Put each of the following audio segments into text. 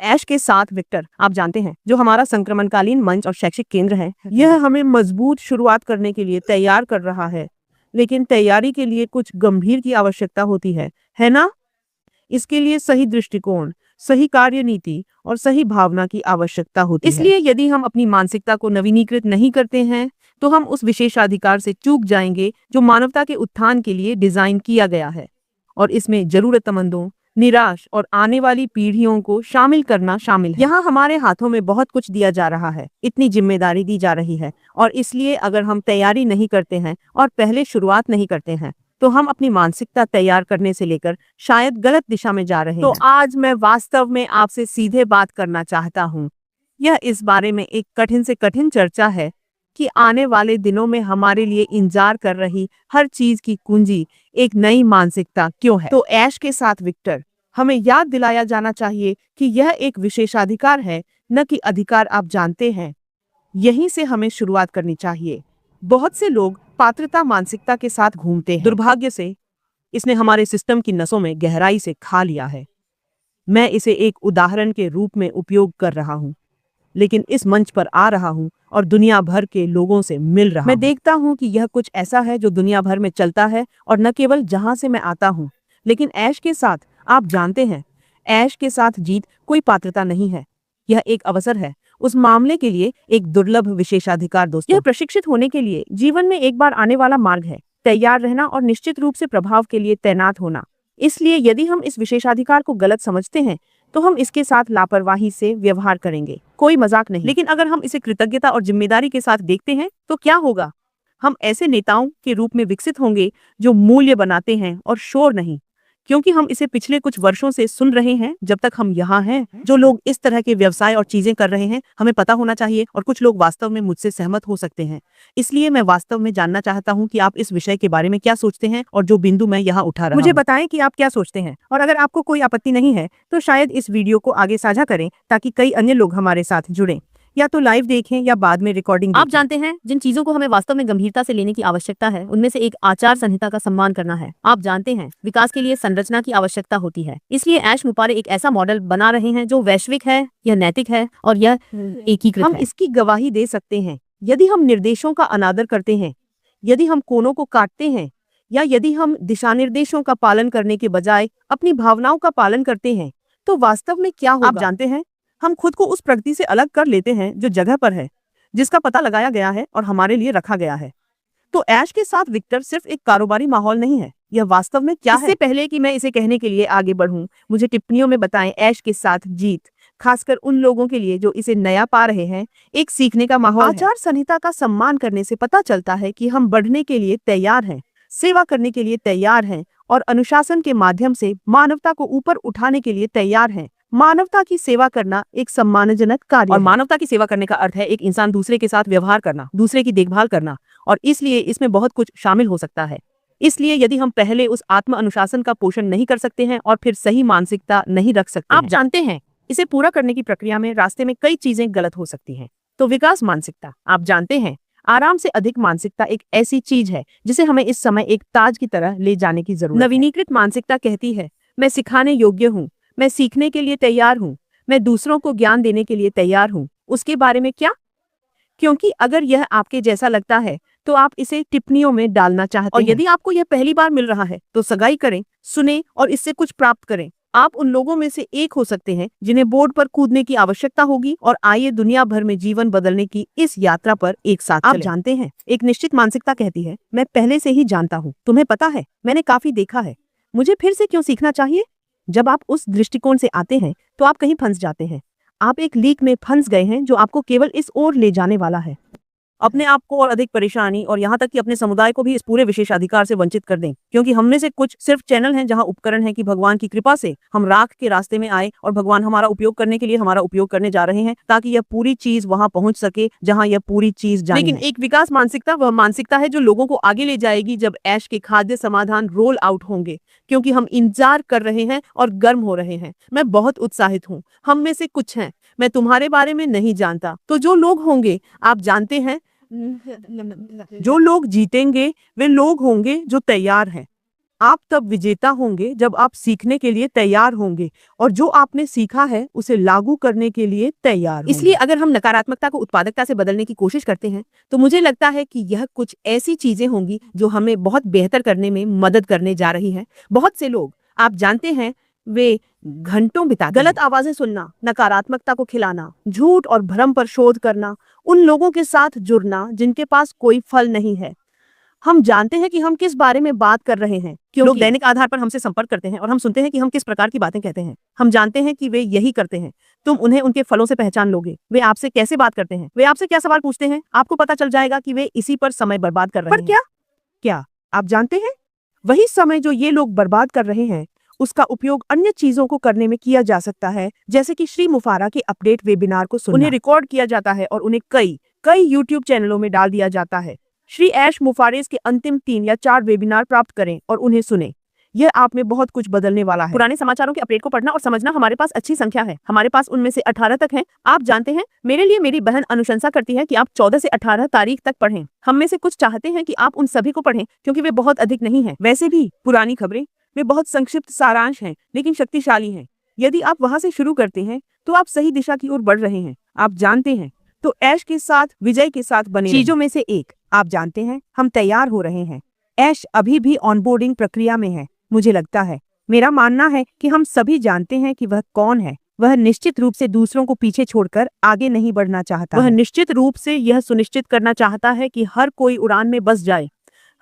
ऐश के साथ विक्टर, आप जानते हैं, जो हमारा संक्रमणकालीन मंच और शैक्षिक केंद्र है, यह हमें मजबूत शुरुआत करने के लिए तैयार कर रहा है। लेकिन तैयारी के लिए कुछ गंभीर की आवश्यकता होती है ना? इसके लिए सही दृष्टिकोण, सही कार्यनीति और सही भावना की आवश्यकता होती है। इसलिए यदि हम अपनी मानसिकता को नवीनीकृत नहीं करते हैं, तो हम उस विशेषाधिकार से चूक जाएंगे जो मानवता के उत्थान के लिए डिजाइन किया गया है। और इसमें जरूरतमंदों, निराश और आने वाली पीढ़ियों को शामिल करना शामिल है। यहाँ हमारे हाथों में बहुत कुछ दिया जा रहा है, इतनी जिम्मेदारी दी जा रही है, और इसलिए अगर हम तैयारी नहीं करते हैं और पहले शुरुआत नहीं करते हैं, तो हम अपनी मानसिकता तैयार करने से लेकर शायद गलत दिशा में जा रहे हैं। तो आज मैं वास्तव में आपसे सीधे बात करना चाहता हूँ। यह इस बारे में एक कठिन से कठिन चर्चा है कि आने वाले दिनों में हमारे लिए इंतजार कर रही हर चीज की कुंजी एक नई मानसिकता क्यों है। तो ऐश के साथ विक्टर, हमें याद दिलाया जाना चाहिए कि यह एक विशेषाधिकार है, न कि अधिकार। आप जानते हैं, यहीं से हमें शुरुआत करनी चाहिए। बहुत से लोग पात्रता मानसिकता के साथ घूमते हैं। दुर्भाग्य से इसने हमारे सिस्टम की नसों में गहराई से खा लिया है। मैं इसे एक उदाहरण के रूप में उपयोग कर रहा हूँ, लेकिन इस मंच पर आ रहा हूँ और दुनिया भर के लोगों से मिल रहा हूँ। मैं देखता हूँ कि यह कुछ ऐसा है जो दुनिया भर में चलता है, और न केवल जहाँ से मैं आता हूँ। लेकिन ऐश के साथ, आप जानते हैं, ऐश के साथ जीत कोई पात्रता नहीं है। यह एक अवसर है, उस मामले के लिए एक दुर्लभ विशेषाधिकार। दोस्तों, यह प्रशिक्षित होने के लिए जीवन में एक बार आने वाला मार्ग है। तैयार रहना और निश्चित रूप से प्रभाव के लिए तैनात होना। इसलिए यदि हम इस विशेषाधिकार को गलत समझते हैं, तो हम इसके साथ लापरवाही से व्यवहार करेंगे। कोई मजाक नहीं। लेकिन अगर हम इसे कृतज्ञता और जिम्मेदारी के साथ देखते हैं, तो क्या होगा? हम ऐसे नेताओं के रूप में विकसित होंगे जो मूल्य बनाते हैं और शोर नहीं, क्योंकि हम इसे पिछले कुछ वर्षों से सुन रहे हैं। जब तक हम यहाँ हैं, जो लोग इस तरह के व्यवसाय और चीजें कर रहे हैं, हमें पता होना चाहिए, और कुछ लोग वास्तव में मुझसे सहमत हो सकते हैं। इसलिए मैं वास्तव में जानना चाहता हूँ कि आप इस विषय के बारे में क्या सोचते हैं, और जो बिंदु मैं यहाँ उठा रहा हूँ, मुझे बताएं कि आप क्या सोचते हैं। और अगर आपको कोई आपत्ति नहीं है, तो शायद इस वीडियो को आगे साझा करें, ताकि कई अन्य लोग हमारे साथ जुड़ें। या तो लाइव देखें या बाद में रिकॉर्डिंग। आप जानते हैं, जिन चीजों को हमें वास्तव में गंभीरता से लेने की आवश्यकता है, उनमें से एक आचार संहिता का सम्मान करना है। आप जानते हैं, विकास के लिए संरचना की आवश्यकता होती है। इसलिए ऐश मुपारे एक ऐसा मॉडल बना रहे हैं जो वैश्विक है, यह नैतिक है, और यह एकीकृत है। हम इसकी गवाही दे सकते हैं यदि हम निर्देशों का अनादर करते हैं, यदि हम कोनों को काटते हैं, या यदि हम दिशानिर्देशों का पालन करने के बजाय अपनी भावनाओं का पालन करते हैं, तो वास्तव में क्या होगा? आप जानते हैं, हम खुद को उस प्रकृति से अलग कर लेते हैं जो जगह पर है, जिसका पता लगाया गया है और हमारे लिए रखा गया है। तो ऐश के साथ विक्टर सिर्फ एक कारोबारी माहौल नहीं है, यह वास्तव में क्या है? इससे पहले कि मैं इसे कहने के लिए आगे बढ़ूं, मुझे टिप्पणियों में बताएं ऐश के साथ जीत, खासकर उन लोगों के लिए जो इसे नया पा रहे हैं, एक सीखने का माहौल। आचार संहिता का सम्मान करने से पता चलता है कि हम बढ़ने के लिए तैयार हैं, सेवा करने के लिए तैयार हैं, और अनुशासन के माध्यम से मानवता को ऊपर उठाने के लिए तैयार हैं। मानवता की सेवा करना एक सम्मानजनक कार्य, और मानवता की सेवा करने का अर्थ है एक इंसान दूसरे के साथ व्यवहार करना, दूसरे की देखभाल करना, और इसलिए इसमें बहुत कुछ शामिल हो सकता है। इसलिए यदि हम पहले उस आत्म अनुशासन का पोषण नहीं कर सकते हैं और फिर सही मानसिकता नहीं रख सकते, आप जानते हैं, इसे पूरा करने की प्रक्रिया में रास्ते में कई चीजें गलत हो सकती हैं। तो विकास मानसिकता, आप जानते हैं, आराम से अधिक मानसिकता एक ऐसी चीज है जिसे हमें इस समय एक ताज की तरह ले जाने की जरूरत है। नवीनीकृत मानसिकता कहती है, मैं सिखाने योग्य हूँ, मैं सीखने के लिए तैयार हूँ, मैं दूसरों को ज्ञान देने के लिए तैयार हूँ। उसके बारे में क्या? क्योंकि अगर यह आपके जैसा लगता है, तो आप इसे टिप्पणियों में डालना चाहते हैं। और यदि आपको यह पहली बार मिल रहा है, तो सगाई करें, सुने और इससे कुछ प्राप्त करें। आप उन लोगों में से एक हो सकते हैं जिन्हें बोर्ड पर कूदने की आवश्यकता होगी, और आइए दुनिया भर में जीवन बदलने की इस यात्रा पर एक साथ चलें। आप जानते हैं, एक निश्चित मानसिकता कहती है, मैं पहले से ही जानता हूँ, तुम्हें पता है, मैंने काफी देखा है, मुझे फिर से क्यों सीखना चाहिए? जब आप उस दृष्टिकोण से आते हैं, तो आप कहीं फंस जाते हैं। आप एक लीक में फंस गए हैं जो आपको केवल इस ओर ले जाने वाला है। अपने आप को और अधिक परेशानी, और यहाँ तक कि अपने समुदाय को भी इस पूरे विशेषाधिकार से वंचित कर दें, क्योंकि हमने से कुछ सिर्फ चैनल हैं जहाँ उपकरण है कि भगवान की कृपा से हम राख के रास्ते में आए, और भगवान हमारा उपयोग करने के लिए हमारा उपयोग करने जा रहे हैं, ताकि यह पूरी चीज वहां पहुंच सके जहां यह पूरी चीज जानी है। लेकिन एक विकास मानसिकता वह मानसिकता है जो लोगों को आगे ले जाएगी जब ऐश के खाद्य समाधान रोल आउट होंगे, क्योंकि हम इंतजार कर रहे हैं और गर्म हो रहे हैं। मैं बहुत उत्साहित हूँ। हम में से कुछ हैं, मैं तुम्हारे बारे में नहीं जानता। तो जो लोग होंगे, आप जानते हैं, जो लोग जीतेंगे वे लोग होंगे जो तैयार हैं। आप तब विजेता होंगे जब आप सीखने के लिए तैयार होंगे और जो आपने सीखा है उसे लागू करने के लिए तैयार होंगे। इसलिए अगर हम नकारात्मकता को उत्पादकता से बदलने की कोशिश करते हैं तो मुझे लगता है कि यह कुछ ऐसी चीजें होंगी जो हमें बहुत बेहतर करने में मदद करने जा रही हैं। बहुत से लोग, आप जानते हैं, वे घंटों बिताते गलत आवाजें सुनना, नकारात्मकता को खिलाना, झूठ और भ्रम पर शोध करना, उन लोगों के साथ जुड़ना जिनके पास कोई फल नहीं है। हम जानते हैं कि हम किस बारे में बात कर रहे हैं क्योंकि लोग दैनिक आधार पर हमसे संपर्क करते हैं और हम सुनते हैं कि हम किस प्रकार की बातें कहते हैं। हम जानते हैं कि वे यही करते हैं। तुम उन्हें उनके फलों से पहचान लोगे। वे आपसे कैसे बात करते हैं, वे आपसे क्या सवाल पूछते हैं, आपको पता चल जाएगा कि वे इसी पर समय बर्बाद कर रहे हैं। पर क्या आप जानते हैं, वही समय जो ये लोग बर्बाद कर रहे हैं उसका उपयोग अन्य चीजों को करने में किया जा सकता है, जैसे कि श्री मुफारा के अपडेट वेबिनार को सुनना। उन्हें रिकॉर्ड किया जाता है और उन्हें कई यूट्यूब चैनलों में डाल दिया जाता है। श्री ऐश मुफारेज के अंतिम 3 या 4 वेबिनार प्राप्त करें और उन्हें सुने। यह आप में बहुत कुछ बदलने वाला है। पुराने समाचारों के अपडेट को पढ़ना और समझना हमारे पास अच्छी संख्या है। हमारे पास उनमें से 18 तक हैं। आप जानते हैं, मेरे लिए मेरी बहन अनुशंसा करती है कि आप 14 से 18 तारीख तक पढ़ें। हम में से कुछ चाहते हैं कि आप उन सभी को पढ़ें क्योंकि वे बहुत अधिक नहीं हैं। वैसे भी पुरानी खबरें, वे बहुत संक्षिप्त सारांश हैं लेकिन शक्तिशाली हैं। यदि आप वहां से शुरू करते हैं तो आप सही दिशा की ओर बढ़ रहे हैं। आप जानते हैं, तो ऐश के साथ, विजय के साथ बने चीजों में से एक, आप जानते हैं, हम तैयार हो रहे हैं। ऐश अभी भी ऑनबोर्डिंग प्रक्रिया में है। मुझे लगता है, मेरा मानना है कि हम सभी जानते हैं कि वह कौन है। वह निश्चित रूप से दूसरों को पीछे छोड़कर आगे नहीं बढ़ना चाहता। वह निश्चित रूप से यह सुनिश्चित करना चाहता है कि हर कोई उड़ान में बस जाए,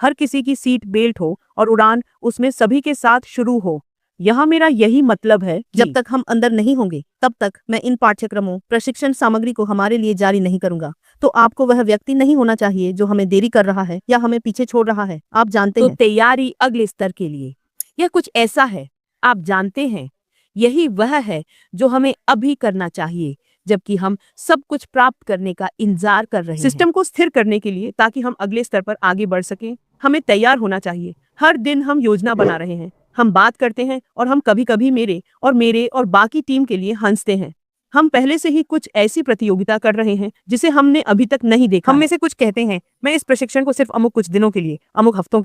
हर किसी की सीट बेल्ट हो और उड़ान उसमें सभी के साथ शुरू हो। यहाँ मेरा यही मतलब है, जब तक हम अंदर नहीं होंगे तब तक मैं इन पाठ्यक्रमों, प्रशिक्षण सामग्री को हमारे लिए जारी नहीं करूंगा। तो आपको वह व्यक्ति नहीं होना चाहिए जो हमें देरी कर रहा है या हमें पीछे छोड़ रहा है। आप जानते हैं, तैयारी अगले स्तर के लिए, यह कुछ ऐसा है, आप जानते हैं, यही वह है जो हमें अभी करना चाहिए जबकि हम सब कुछ प्राप्त करने का इंतजार कर रहे हैं। सिस्टम को स्थिर करने के लिए ताकि हम अगले स्तर पर आगे बढ़ सकें, हमें तैयार होना चाहिए। हर दिन हम योजना बना रहे हैं, हम बात करते हैं और हम कभी-कभी मेरे और बाकी टीम के लिए हंसते हैं। हम पहले से ही कुछ ऐसी प्रतियोगिता कर रहे हैं जिसे हमने अभी तक नहीं देखा। हम में से कुछ कहते हैं, मैं इस प्रशिक्षण को सिर्फ अमुक कुछ दिनों के लिए, अमुक हफ्तों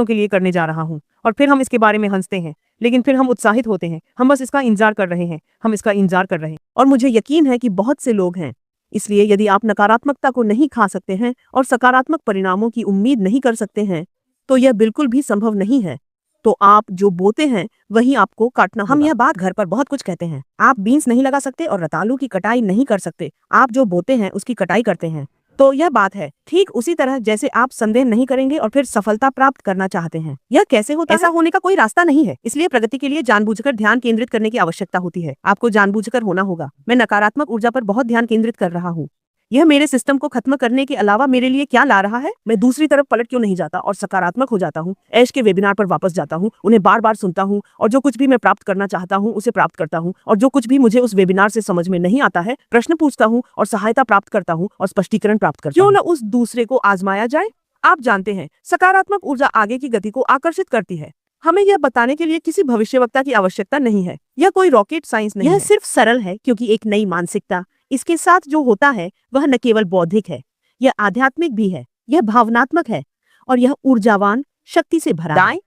के लिए करने जा रहा हूँ, और फिर हम इसके बारे में हंसते हैं, लेकिन फिर हम उत्साहित होते हैं। हम बस इसका इंतजार कर रहे हैं, हम इसका इंतजार कर रहे हैं। और मुझे यकीन है कि बहुत से लोग हैं। इसलिए यदि आप नकारात्मकता को नहीं खा सकते हैं और सकारात्मक परिणामों की उम्मीद नहीं कर सकते हैं, तो यह बिल्कुल भी संभव नहीं है। तो आप जो बोते हैं वही आपको काटना होगा। हम यह बात घर पर बहुत कुछ कहते हैं। आप बीन्स नहीं लगा सकते और रतालू की कटाई नहीं कर सकते। आप जो बोते हैं उसकी कटाई करते हैं। तो यह बात है, ठीक उसी तरह जैसे आप संदेह नहीं करेंगे और फिर सफलता प्राप्त करना चाहते हैं। यह कैसे होता है? ऐसा होने का कोई रास्ता नहीं है। इसलिए प्रगति के लिए जानबूझकर ध्यान केंद्रित करने की आवश्यकता होती है। आपको जानबूझकर होना होगा। मैं नकारात्मक ऊर्जा पर बहुत ध्यान केंद्रित कर रहा हूँ। यह मेरे सिस्टम को खत्म करने के अलावा मेरे लिए क्या ला रहा है? मैं दूसरी तरफ पलट क्यों नहीं जाता और सकारात्मक हो जाता हूँ? ऐश के वेबिनार पर वापस जाता हूँ, उन्हें बार बार सुनता हूँ और जो कुछ भी मैं प्राप्त करना चाहता हूँ उसे प्राप्त करता हूँ, और जो कुछ भी मुझे उस वेबिनार से समझ में नहीं आता है, प्रश्न पूछता हूँ और सहायता प्राप्त करता हूँ और स्पष्टीकरण प्राप्त करता हूँ। क्यों न उस दूसरे को आजमाया जाए? आप जानते हैं, सकारात्मक ऊर्जा आगे की गति को आकर्षित करती है। हमें यह बताने के लिए किसी भविष्यवक्ता की आवश्यकता नहीं है। यह कोई रॉकेट साइंस नहीं है। यह सिर्फ सरल है क्योंकि एक नई मानसिकता, इसके साथ जो होता है वह न केवल बौद्धिक है, यह आध्यात्मिक भी है, यह भावनात्मक है और यह ऊर्जावान, शक्ति से भरा है।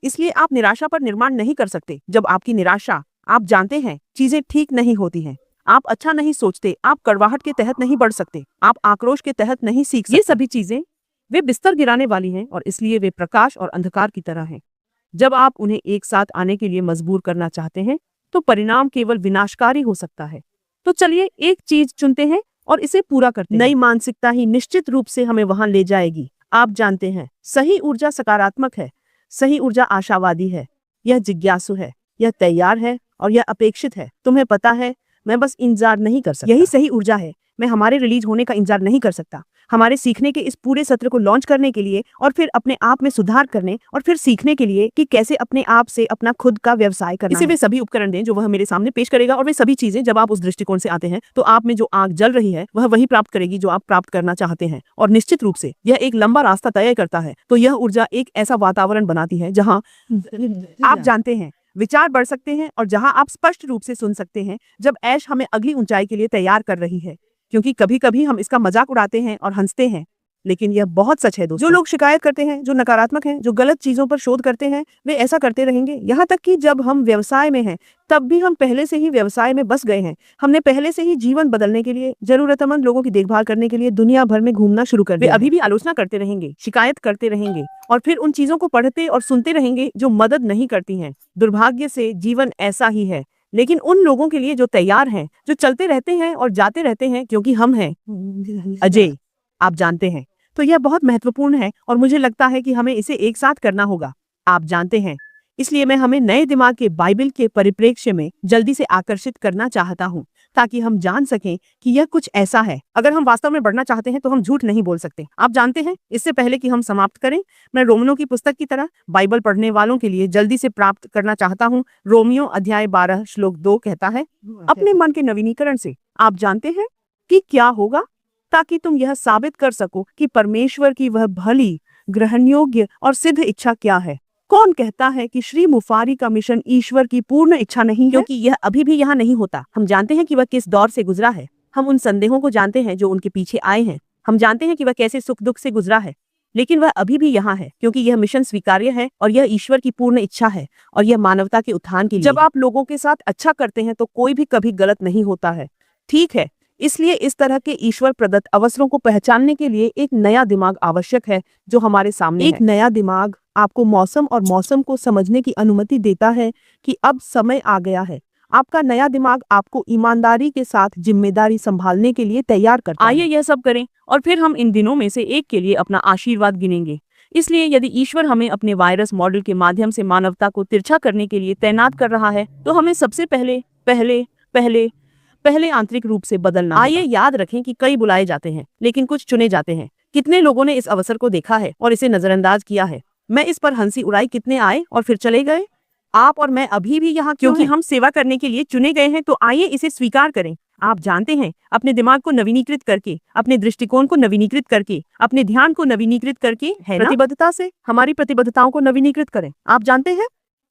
इसलिए आप निराशा पर निर्माण नहीं कर सकते। जब आपकी निराशा, आप जानते हैं, चीजें ठीक नहीं होती हैं, आप अच्छा नहीं सोचते, आप कड़वाहट के तहत नहीं बढ़ सकते, आप आक्रोश के तहत नहीं सीख सकते। ये सभी चीजें, वे बिस्तर गिराने वाली हैं और इसलिए वे प्रकाश और अंधकार की तरह हैं। जब आप उन्हें एक साथ आने के लिए मजबूर करना चाहते हैं तो परिणाम केवल विनाशकारी हो सकता है। तो चलिए एक चीज चुनते हैं और इसे पूरा करते हैं। नई मानसिकता ही निश्चित रूप से हमें वहां ले जाएगी। आप जानते हैं, सही ऊर्जा सकारात्मक है, सही ऊर्जा आशावादी है, यह जिज्ञासु है, यह तैयार है और यह अपेक्षित है। तुम्हें पता है, मैं बस इंतजार नहीं कर सकता। यही सही ऊर्जा है। मैं हमारे रिलीज होने का इंतजार नहीं कर सकता, हमारे सीखने के इस पूरे सत्र को लॉन्च करने के लिए और फिर अपने आप में सुधार करने और फिर सीखने के लिए कि कैसे अपने आप से अपना खुद का व्यवसाय करना। इसे वे सभी उपकरण दें जो वह मेरे सामने पेश करेगा, और वे सभी चीजें, जब आप उस दृष्टिकोण से आते हैं तो आप में जो आग जल रही है वह वही प्राप्त करेगी जो आप प्राप्त करना चाहते हैं। और निश्चित रूप से यह एक लंबा रास्ता तय करता है। तो यह ऊर्जा एक ऐसा वातावरण बनाती है जहाँ आप जानते हैं, विचार बढ़ सकते हैं और जहां आप स्पष्ट रूप से सुन सकते हैं जब ऐश हमें अगली ऊंचाई के लिए तैयार कर रही है। क्योंकि कभी-कभी हम इसका मजाक उड़ाते हैं और हंसते हैं, लेकिन यह बहुत सच है दोस्तों। जो लोग शिकायत करते हैं, जो नकारात्मक हैं, जो गलत चीजों पर शोध करते हैं, वे ऐसा करते रहेंगे यहाँ तक कि जब हम व्यवसाय में हैं तब भी हम पहले से ही व्यवसाय में बस गए हैं। हमने पहले से ही जीवन बदलने के लिए, जरूरतमंद लोगों की देखभाल करने के लिए दुनिया भर में घूमना शुरू कर दिया। वे अभी भी आलोचना करते रहेंगे, शिकायत करते रहेंगे और फिर उन चीजों को पढ़ते और सुनते रहेंगे जो मदद नहीं करती हैं। दुर्भाग्य से जीवन ऐसा ही है, लेकिन उन लोगों के लिए जो तैयार हैं, जो चलते रहते हैं और जाते रहते हैं क्योंकि हम हैं अजय, आप जानते हैं। तो यह बहुत महत्वपूर्ण है और मुझे लगता है कि हमें इसे एक साथ करना होगा, आप जानते हैं। इसलिए मैं हमें नए दिमाग के बाइबल के परिप्रेक्ष्य में जल्दी से आकर्षित करना चाहता हूँ ताकि हम जान सकें कि यह कुछ ऐसा है। अगर हम वास्तव में बढ़ना चाहते हैं तो हम झूठ नहीं बोल सकते, आप जानते हैं। इससे पहले कि हम समाप्त करें, मैं रोमियो की पुस्तक की तरह बाइबल पढ़ने वालों के लिए जल्दी से प्राप्त करना चाहता हूँ। रोमियो अध्याय 12 श्लोक 2 कहता है, अपने मन के नवीनीकरण से आप जानते हैं कि क्या होगा, ताकि तुम यह साबित कर सको कि परमेश्वर की वह भली, ग्रहण योग्य और सिद्ध इच्छा क्या है। कौन कहता है कि श्री मुफारी का मिशन ईश्वर की पूर्ण इच्छा नहीं है? क्योंकि यह अभी भी यहाँ नहीं होता। हम जानते हैं कि वह किस दौर से गुजरा है, हम उन संदेहों को जानते हैं जो उनके पीछे आए हैं, हम जानते हैं कि वह कैसे सुख दुख से गुजरा है, लेकिन वह अभी भी यहाँ है क्योंकि यह मिशन स्वीकार्य है और यह ईश्वर की पूर्ण इच्छा है और यह मानवता के उत्थान के लिए। जब आप लोगों के साथ अच्छा करते हैं तो कोई भी कभी गलत नहीं होता है, ठीक है। इसलिए इस तरह के ईश्वर प्रदत्त अवसरों को पहचानने के लिए एक नया दिमाग आवश्यक है जो हमारे सामने एक नया दिमाग आपको मौसम और मौसम को समझने की अनुमति देता है कि अब समय आ गया है। आपका नया दिमाग आपको ईमानदारी के साथ जिम्मेदारी संभालने के लिए तैयार करता है। आइए यह सब करें और फिर हम इन दिनों में से एक के लिए अपना आशीर्वाद गिनेंगे। इसलिए यदि ईश्वर हमें अपने वायरस मॉडल के माध्यम से मानवता को तिरछा करने के लिए तैनात कर रहा है तो हमें सबसे पहले आंतरिक रूप से बदलना। आइए याद रखें कि कई बुलाए जाते हैं लेकिन कुछ चुने जाते हैं। कितने लोगों ने इस अवसर को देखा है और इसे नजरअंदाज किया है? मैं इस पर हंसी उड़ाई, कितने आए और फिर चले गए। आप और मैं अभी भी यहाँ क्योंकि हम सेवा करने के लिए चुने गए हैं। तो आइए इसे स्वीकार करें। आप जानते हैं, अपने दिमाग को नवीनीकृत करके, अपने दृष्टिकोण को नवीनीकृत करके, अपने ध्यान को नवीनीकृत करके, है प्रतिबद्धता से हमारी प्रतिबद्धताओं को नवीनीकृत करें। आप जानते हैं,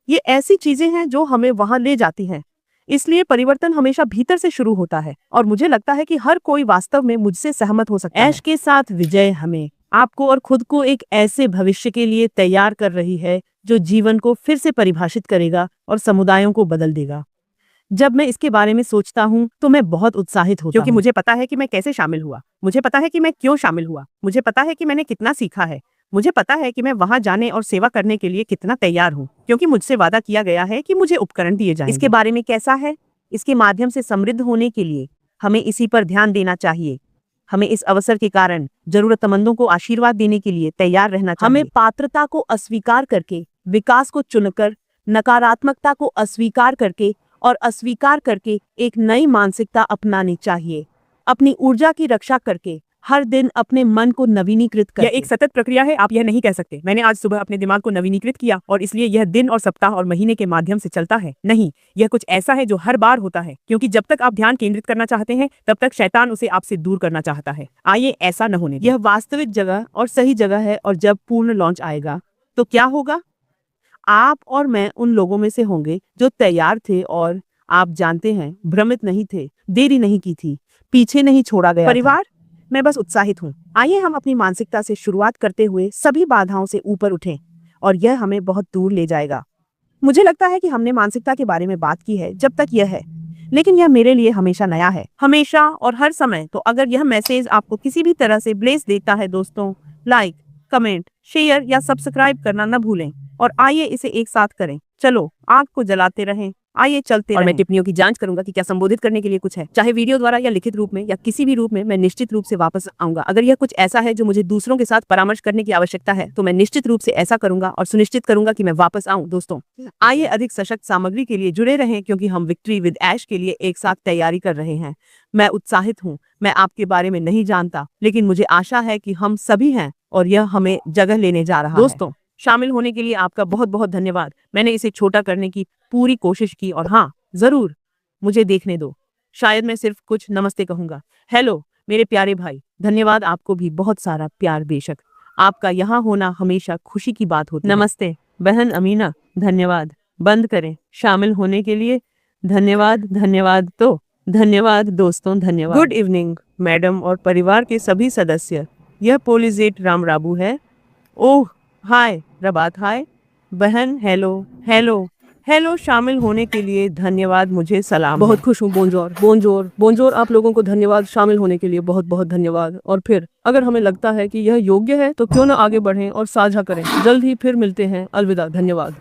ये ऐसी चीजें हैं जो हमें वहां ले जाती हैं। इसलिए परिवर्तन हमेशा भीतर से शुरू होता है और मुझे लगता है कि हर कोई वास्तव में मुझसे सहमत हो सकता है। ऐश के साथ विजय हमें, आपको और खुद को एक ऐसे भविष्य के लिए तैयार कर रही है जो जीवन को फिर से परिभाषित करेगा और समुदायों को बदल देगा। जब मैं इसके बारे में सोचता हूँ तो मैं बहुत उत्साहित होता हूँ क्योंकि मुझे पता है कि मैं कैसे शामिल हुआ, मुझे पता है कि मैं क्यों शामिल हुआ, मुझे पता है कि मैंने कितना सीखा है, मुझे पता है कि मैं वहां जाने और सेवा करने के लिए कितना तैयार हूँ क्योंकि मुझसे वादा किया गया है कि मुझे उपकरण दिए जाएंगे। इसके बारे में कैसा है? इसके माध्यम से समृद्ध होने के लिए हमें इसी पर ध्यान देना चाहिए। हमें इस अवसर के कारण जरूरतमंदों को आशीर्वाद देने के लिए तैयार रहना चाहिए। हमें पात्रता को अस्वीकार करके, विकास को चुनकर, नकारात्मकता को अस्वीकार करके और अस्वीकार करके एक नई मानसिकता अपनानी चाहिए। अपनी ऊर्जा की रक्षा करके, हर दिन अपने मन को नवीनीकृत करके। यह एक सतत प्रक्रिया है, आप यह नहीं कह सकते मैंने आज सुबह अपने दिमाग को नवीनीकृत किया और इसलिए यह दिन और सप्ताह और महीने के माध्यम से चलता है। नहीं, यह कुछ ऐसा है जो हर बार होता है क्योंकि जब तक आप ध्यान केंद्रित करना चाहते हैं तब तक शैतान उसे आपसे दूर करना चाहता है। आइए ऐसा न होने दें। यह वास्तविक जगह और सही जगह है और जब पूर्ण लॉन्च आएगा तो क्या होगा? आप और मैं उन लोगों में से होंगे जो तैयार थे और आप जानते हैं, भ्रमित नहीं थे, देरी नहीं की थी, पीछे नहीं छोड़ा गया। परिवार, मैं बस उत्साहित हूँ। आइए हम अपनी मानसिकता से शुरुआत करते हुए सभी बाधाओं से ऊपर उठें और यह हमें बहुत दूर ले जाएगा। मुझे लगता है कि हमने मानसिकता के बारे में बात की है जब तक यह है, लेकिन यह मेरे लिए हमेशा नया है, हमेशा और हर समय। तो अगर यह मैसेज आपको किसी भी तरह से ब्लेस देता है दोस्तों, लाइक, कमेंट, शेयर या सब्सक्राइब करना न भूलें और आइए इसे एक साथ करें। चलो आग को जलाते रहें, आइए चलते रहें। और मैं टिप्पणियों की जांच करूंगा कि क्या संबोधित करने के लिए कुछ है, चाहे वीडियो द्वारा या लिखित रूप में या किसी भी रूप में। मैं निश्चित रूप से वापस आऊंगा। अगर यह कुछ ऐसा है जो मुझे दूसरों के साथ परामर्श करने की आवश्यकता है तो मैं निश्चित रूप से ऐसा करूंगा और सुनिश्चित करूंगा कि मैं वापस आऊं। दोस्तों, आइए अधिक सशक्त सामग्री के लिए जुड़े रहें क्योंकि हम विक्ट्री विद ऐश के लिए एक साथ तैयारी कर रहे हैं। मैं उत्साहित हूँ। मैं आपके बारे में नहीं जानता, लेकिन मुझे आशा है कि हम सभी हैं और यह हमें जगह लेने जा रहा है। दोस्तों, शामिल होने के लिए आपका बहुत बहुत धन्यवाद। मैंने इसे छोटा करने की पूरी कोशिश की और हाँ, जरूर मुझे देखने दो। शायद मैं सिर्फ कुछ नमस्ते कहूंगा। हेलो मेरे प्यारे भाई, धन्यवाद। आपको भी बहुत सारा प्यार। बेशक आपका यहाँ होना हमेशा खुशी की बात होती है। नमस्ते बहन अमीना, धन्यवाद। बंद करें। शामिल होने के लिए धन्यवाद। धन्यवाद। तो धन्यवाद दोस्तों, धन्यवाद। गुड इवनिंग मैडम और परिवार के सभी सदस्य। यह पोलिजेट रामराबू है। ओह हाय रबात, हाय बहन, हेलो हेलो हेलो। शामिल होने के लिए धन्यवाद, मुझे सलाम बहुत है। खुश हूँ। बोंजोर बोंजोर बोंजोर, आप लोगों को धन्यवाद। शामिल होने के लिए बहुत बहुत धन्यवाद। और फिर अगर हमें लगता है कि यह योग्य है तो क्यों न आगे बढ़ें और साझा करें। जल्द ही फिर मिलते हैं। अलविदा, धन्यवाद।